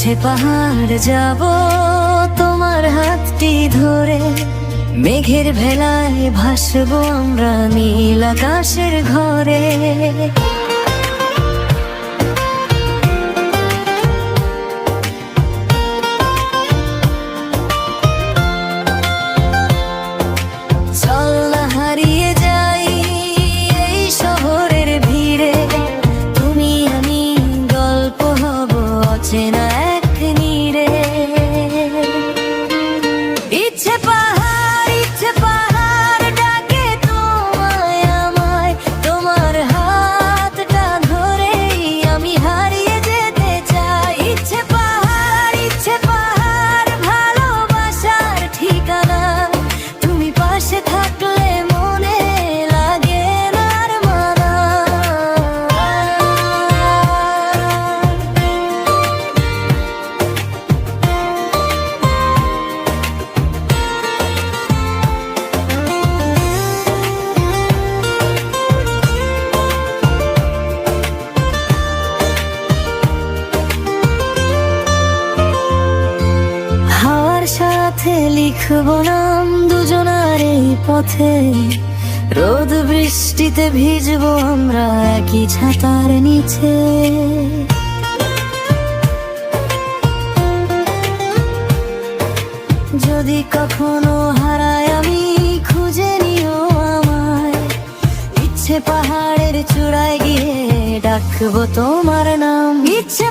ইচ্ছে পাহাড় যাব তোমার হাতটি ধরে, মেঘের ভেলায় ভাসবো আমরা নীল আকাশের ঘরে। চল না হারিয়ে যাই এই শহরের ভিড়ে, তুমি আমি গল্প হব অচেনা এক নীড়ে। ইচ্ছে পাহাড় ডাকে তোমায় আমায়, তোমার হাতটা ধরেই আমি হারিয়ে যেতে চাই। ইচ্ছে পাহাড় ভালোবাসার ঠিকানা, তুমি পাশে থাকলে মনে লাগে না আর মানা। হাওয়ার সাথে লিখবো নাম দুজনার এই পথে, রোদ বৃষ্টিতে ভিজবো আমরা একই ছাতার নিচে। যদি কখনো হারাই আমি খুঁজে নিও আমায়, ইচ্ছে পাহাড়ের চূড়ায় গিয়ে ডাকবো তোমার নাম। ইচ্ছে